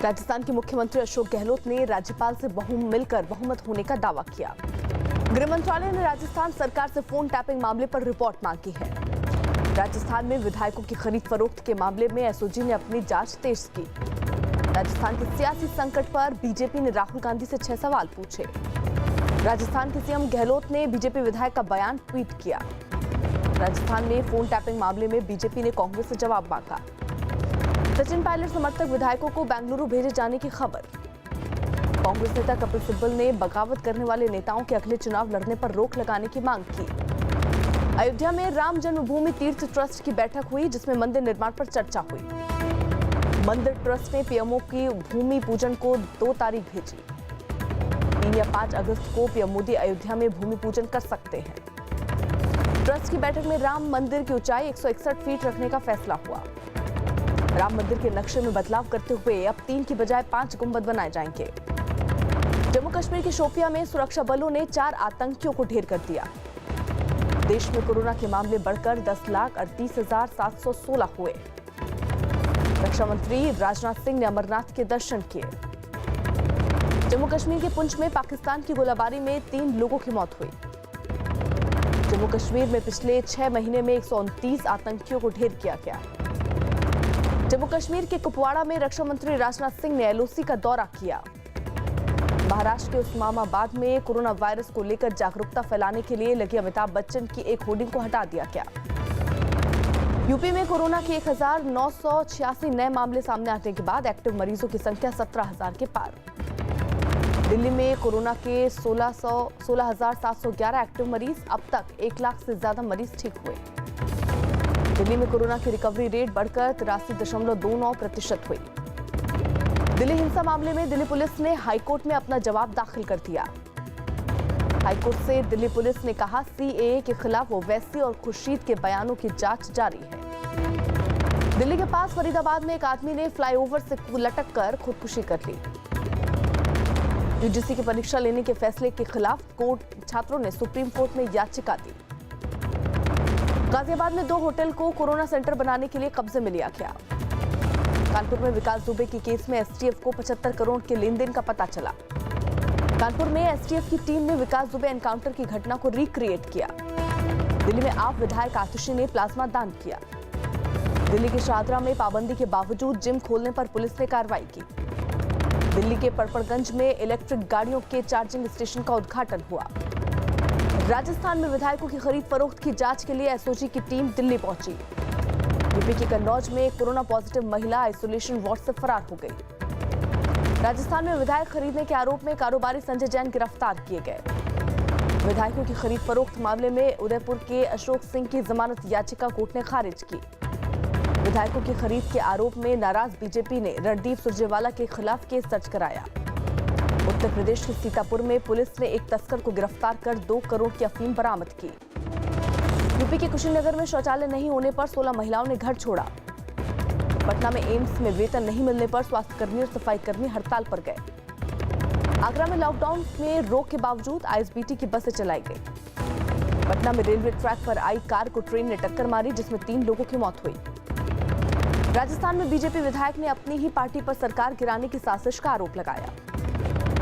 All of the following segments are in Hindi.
राजस्थान के मुख्यमंत्री अशोक गहलोत ने राज्यपाल से मिलकर बहुमत होने का दावा किया। गृह मंत्रालय ने राजस्थान सरकार से फोन टैपिंग मामले पर रिपोर्ट मांगी है। राजस्थान में विधायकों की खरीद फरोख्त के मामले में एसओजी ने अपनी जांच तेज की। राजस्थान के सियासी संकट पर बीजेपी ने राहुल गांधी से 6 सवाल पूछे। राजस्थान के सीएम गहलोत ने बीजेपी विधायक का बयान ट्वीट किया। राजस्थान में फोन टैपिंग मामले में बीजेपी ने कांग्रेस से जवाब मांगा। सचिन पायलट समर्थक विधायकों को बेंगलुरु भेजे जाने की खबर। कांग्रेस नेता कपिल सिब्बल ने बगावत करने वाले नेताओं के अगले चुनाव लड़ने पर रोक लगाने की मांग की। अयोध्या में राम जन्मभूमि तीर्थ ट्रस्ट की बैठक हुई, जिसमें मंदिर निर्माण पर चर्चा हुई। मंदिर ट्रस्ट ने पीएमओ की भूमि पूजन को 2 तारीख भेजी। 3 या 5 अगस्त को पीएम मोदी अयोध्या में भूमि पूजन कर सकते हैं। ट्रस्ट की बैठक में राम मंदिर की ऊंचाई 161 फीट रखने का फैसला हुआ। राम मंदिर के नक्शे में बदलाव करते हुए अब 3 की बजाय 5 गुंबद बनाए जाएंगे। जम्मू कश्मीर के शोपियां में सुरक्षा बलों ने 4 आतंकियों को ढेर कर दिया। देश में कोरोना के मामले बढ़कर 10,38,716 हुए। रक्षा मंत्री राजनाथ सिंह ने अमरनाथ के दर्शन किए। जम्मू कश्मीर के पुंछ में पाकिस्तान की गोलाबारी में 3 लोगों की मौत हुई। जम्मू कश्मीर में पिछले 6 महीने में 129 आतंकियों को ढेर किया गया। जम्मू कश्मीर के कुपवाड़ा में रक्षा मंत्री राजनाथ सिंह ने एलओसी का दौरा किया। महाराष्ट्र के उस्मानाबाद में कोरोना वायरस को लेकर जागरूकता फैलाने के लिए लगे अमिताभ बच्चन की एक होर्डिंग को हटा दिया गया। यूपी में कोरोना के 1,986 नए मामले सामने आने के बाद एक्टिव मरीजों की संख्या 17,000 के पार। दिल्ली में कोरोना के 16,711 एक्टिव मरीज, अब तक 1 लाख से ज्यादा मरीज ठीक हुए। दिल्ली में कोरोना की रिकवरी रेट बढ़कर 83.29% हुई। दिल्ली हिंसा मामले में दिल्ली पुलिस ने हाईकोर्ट में अपना जवाब दाखिल कर दिया। हाईकोर्ट से दिल्ली पुलिस ने कहा, सीएए के खिलाफ ओवैसी और खुर्शीद के बयानों की जांच जारी है। दिल्ली के पास फरीदाबाद में एक आदमी ने फ्लाईओवर से लटक कर खुदकुशी कर ली। यूजीसी की परीक्षा लेने के फैसले के खिलाफ छात्रों ने सुप्रीम कोर्ट में याचिका दी। गाजियाबाद में 2 होटल को कोरोना सेंटर बनाने के लिए कब्जे में लिया गया। कानपुर में विकास दुबे के केस में एसटीएफ को 75 करोड़ के लेन देन का पता चला। कानपुर में एसटीएफ की टीम ने विकास दुबे एनकाउंटर की घटना को रिक्रिएट किया। दिल्ली में आप विधायक आतिशी ने प्लाज्मा दान किया। दिल्ली के शाहदरा में पाबंदी के बावजूद जिम खोलने पर पुलिस ने कार्रवाई की। दिल्ली के पड़पड़गंज में इलेक्ट्रिक गाड़ियों के चार्जिंग स्टेशन का उद्घाटन हुआ। राजस्थान में विधायकों की खरीद फरोख्त की जांच के लिए एसओजी की टीम दिल्ली पहुंची। यूपी के कन्नौज में कोरोना पॉजिटिव महिला आइसोलेशन वार्ड से फरार हो गई। राजस्थान में विधायक खरीदने के आरोप में कारोबारी संजय जैन गिरफ्तार किए गए। विधायकों की खरीद फरोख्त मामले में उदयपुर के अशोक सिंह की जमानत याचिका कोर्ट ने खारिज की। विधायकों की खरीद के आरोप में नाराज बीजेपी ने रणदीप सुरजेवाला के खिलाफ केस दर्ज कराया। उत्तर प्रदेश के सीतापुर में पुलिस ने एक तस्कर को गिरफ्तार कर 2 करोड़ की अफीम बरामद की। यूपी के कुशीनगर में शौचालय नहीं होने पर 16 महिलाओं ने घर छोड़ा। पटना में एम्स में वेतन नहीं मिलने पर स्वास्थ्यकर्मी और सफाई कर्मी हड़ताल पर गए। आगरा में लॉकडाउन में रोक के बावजूद आईएसबीटी की बसें चलाई गई। पटना में रेलवे ट्रैक पर आई कार को ट्रेन ने टक्कर मारी, जिसमें 3 लोगों की मौत हुई। राजस्थान में बीजेपी विधायक ने अपनी ही पार्टी पर सरकार गिराने की साजिश का आरोप लगाया।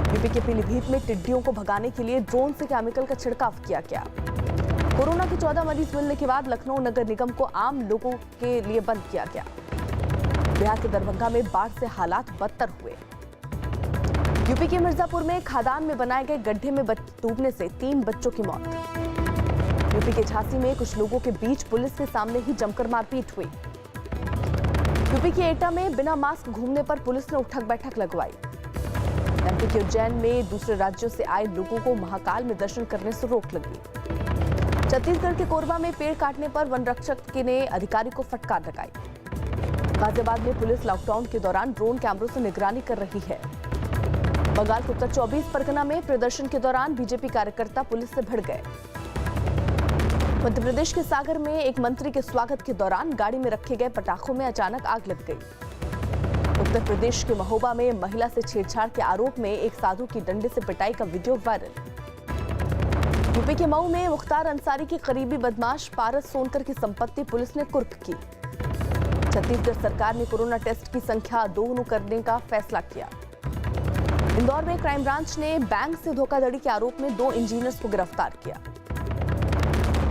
यूपी के पीलीभीत में टिड्डियों को भगाने के लिए ड्रोन से केमिकल का छिड़काव किया गया। कोरोना के 14 मरीज मिलने के बाद लखनऊ नगर निगम को आम लोगों के लिए बंद किया गया। बिहार के दरभंगा में बाढ़ से हालात बदतर हुए। यूपी के मिर्जापुर में खादान में बनाए गए गड्ढे में डूबने से 3 बच्चों की मौत। यूपी के झांसी में कुछ लोगों के बीच पुलिस के सामने ही जमकर मारपीट हुई। यूपी के एटा में बिना मास्क घूमने पर पुलिस ने उठक बैठक लगवाई। एमपी के उज्जैन में दूसरे राज्यों से आए लोगों को महाकाल में दर्शन करने से रोक लगी। छत्तीसगढ़ के कोरबा में पेड़ काटने पर वन रक्षक ने अधिकारी को फटकार लगाई। गाजियाबाद में पुलिस लॉकडाउन के दौरान ड्रोन कैमरों से निगरानी कर रही है। बंगाल के उत्तर 24 परगना में प्रदर्शन के दौरान बीजेपी कार्यकर्ता पुलिस से भिड़ गए। मध्य प्रदेश के सागर में एक मंत्री के स्वागत के दौरान गाड़ी में रखे गए पटाखों में अचानक आग लग गई। उत्तर प्रदेश के महोबा में महिला से छेड़छाड़ के आरोप में एक साधु की डंडे से पिटाई का वीडियो वायरल। यूपी के मऊ में मुख्तार अंसारी के करीबी बदमाश पारस सोनकर की संपत्ति पुलिस ने कुर्क की। छत्तीसगढ़ सरकार ने कोरोना टेस्ट की संख्या 2 करने का फैसला किया। इंदौर में क्राइम ब्रांच ने बैंक से धोखाधड़ी के आरोप में 2 इंजीनियर्स को गिरफ्तार किया।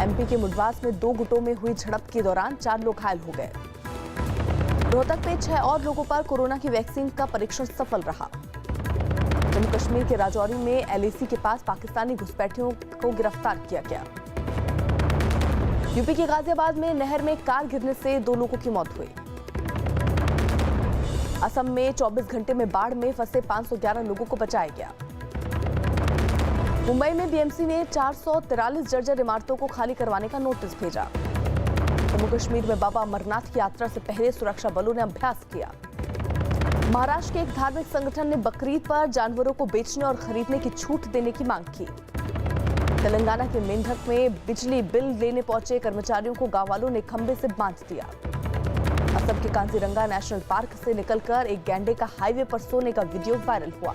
एमपी के मुडवास में 2 गुटों में हुई झड़प के दौरान 4 लोग घायल हो गए। रोहतक में 6 और लोगों पर कोरोना की वैक्सीन का परीक्षण सफल रहा। जम्मू कश्मीर के राजौरी में एलएसी के पास पाकिस्तानी घुसपैठियों को गिरफ्तार किया गया। यूपी के गाजियाबाद में नहर में कार गिरने से 2 लोगों की मौत हुई। असम में 24 घंटे में बाढ़ में फंसे 511 लोगों को बचाया गया। मुंबई में बीएमसी ने 443 जर्जर इमारतों को खाली करवाने का नोटिस भेजा। जम्मू कश्मीर में बाबा अमरनाथ की यात्रा से पहले सुरक्षा बलों ने अभ्यास किया। महाराष्ट्र के एक धार्मिक संगठन ने बकरीद पर जानवरों को बेचने और खरीदने की छूट देने की मांग की। तेलंगाना के मेंढक में बिजली बिल लेने पहुंचे कर्मचारियों को गांव वालों ने खंबे से बांध दिया। असम के काजीरंगा नेशनल पार्क से निकलकर एक गैंडे का हाईवे पर सोने का वीडियो वायरल हुआ।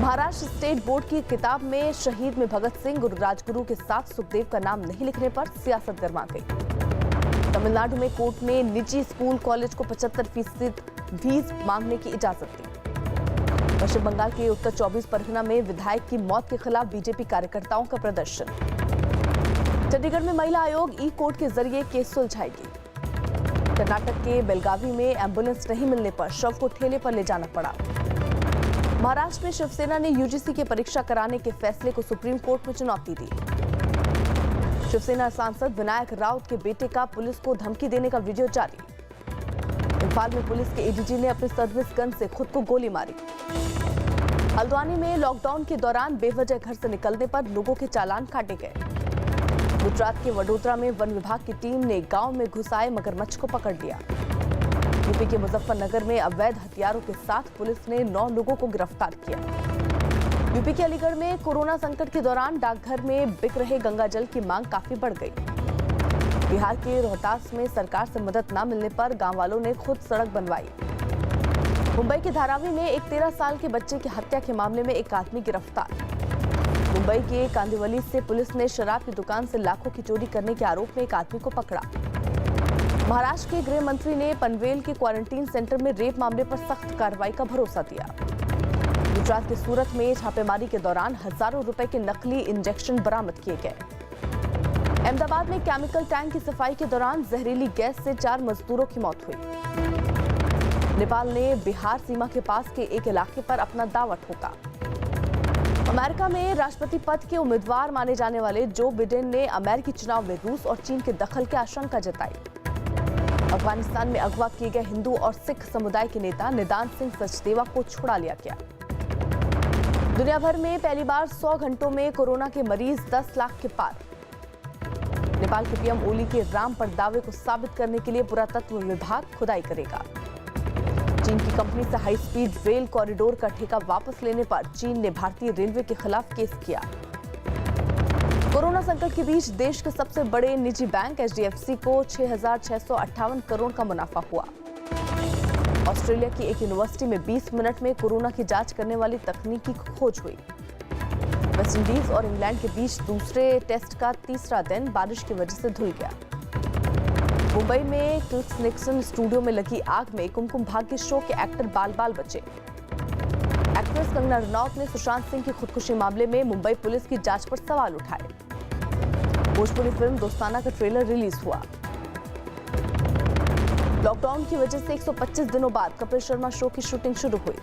महाराष्ट्र स्टेट बोर्ड की किताब में शहीद में भगत सिंह और राजगुरु के साथ सुखदेव का नाम नहीं लिखने पर सियासत गरमा गई। तमिलनाडु में कोर्ट ने निजी स्कूल कॉलेज को 75% फीस मांगने की इजाजत दी। पश्चिम बंगाल के उत्तर 24 परगना में विधायक की मौत के खिलाफ बीजेपी कार्यकर्ताओं का प्रदर्शन। चंडीगढ़ में महिला आयोग ई कोर्ट के जरिए केस सुलझाएगी। कर्नाटक के बेलगावी में एम्बुलेंस नहीं मिलने पर शव को ठेले पर ले जाना पड़ा। महाराष्ट्र में शिवसेना ने यूजीसी की परीक्षा कराने के फैसले को सुप्रीम कोर्ट में चुनौती दी। शिवसेना सांसद विनायक राउत के बेटे का पुलिस को धमकी देने का वीडियो जारी। इम्फाल में पुलिस के एडीजी ने अपने सर्विस गन से खुद को गोली मारी। हल्द्वानी में लॉकडाउन के दौरान बेवजह घर से निकलने पर लोगों के चालान काटे गए। गुजरात के वडोदरा में वन विभाग की टीम ने गांव में घुस आए मगरमच्छ को पकड़ लिया। यूपी के मुजफ्फरनगर में अवैध हथियारों के साथ पुलिस ने 9 लोगों को गिरफ्तार किया। यूपी के अलीगढ़ में कोरोना संकट के दौरान डाकघर में बिक रहे गंगा जल की मांग काफी बढ़ गई। बिहार के रोहतास में सरकार से मदद न मिलने पर गांव वालों ने खुद सड़क बनवाई। मुंबई के धारावी में एक 13 साल के बच्चे की हत्या के मामले में एक आदमी गिरफ्तार। मुंबई के कांदिवली से पुलिस ने शराब की दुकान से लाखों की चोरी करने के आरोप में एक आदमी को पकड़ा। महाराष्ट्र के गृह मंत्री ने पनवेल के क्वारंटीन सेंटर में रेप मामले पर सख्त कार्रवाई का भरोसा दिया। गुजरात के सूरत में छापेमारी के दौरान हजारों रुपए के नकली इंजेक्शन बरामद किए गए। अहमदाबाद में केमिकल टैंक की सफाई के दौरान जहरीली गैस से 4 मजदूरों की मौत हुई। नेपाल ने बिहार सीमा के पास के एक इलाके पर अपना दावा ठोका। अमेरिका में राष्ट्रपति पद के उम्मीदवार माने जाने वाले जो बिडेन ने अमेरिकी चुनाव में रूस और चीन के दखल की आशंका जताई। अफगानिस्तान में अगवा किए गए हिंदू और सिख समुदाय के नेता निदान सिंह सचदेवा को छुड़ा लिया गया। दुनिया भर में पहली बार 100 घंटों में कोरोना के मरीज 10 लाख के पार। नेपाल के पीएम ओली के राम पर दावे को साबित करने के लिए पुरातत्व विभाग खुदाई करेगा। चीन की कंपनी से हाई स्पीड रेल कॉरिडोर का ठेका वापस लेने पर चीन ने भारतीय रेलवे के खिलाफ केस किया। कोरोना संकट के बीच देश के सबसे बड़े निजी बैंक एचडीएफसी को 6,658 करोड़ का मुनाफा हुआ। ऑस्ट्रेलिया की एक यूनिवर्सिटी में 20 मिनट में कोरोना की जांच करने वाली तकनीक की खोज हुई। वेस्टइंडीज और इंग्लैंड के बीच दूसरे टेस्ट का तीसरा दिन बारिश की वजह से धुल गया। मुंबई में क्लिक्स निक्सन स्टूडियो में लगी आग में कुमकुम भाग्य शो के एक्टर बाल बाल बचे। एक्ट्रेस कंगना रनौत ने सुशांत सिंह की खुदकुशी मामले में मुंबई पुलिस की जांच पर सवाल उठाए। भोजपुरी फिल्म दोस्ताना का ट्रेलर रिलीज हुआ। लॉकडाउन की वजह से 125 दिनों बाद कपिल शर्मा शो की शूटिंग शुरू हुई।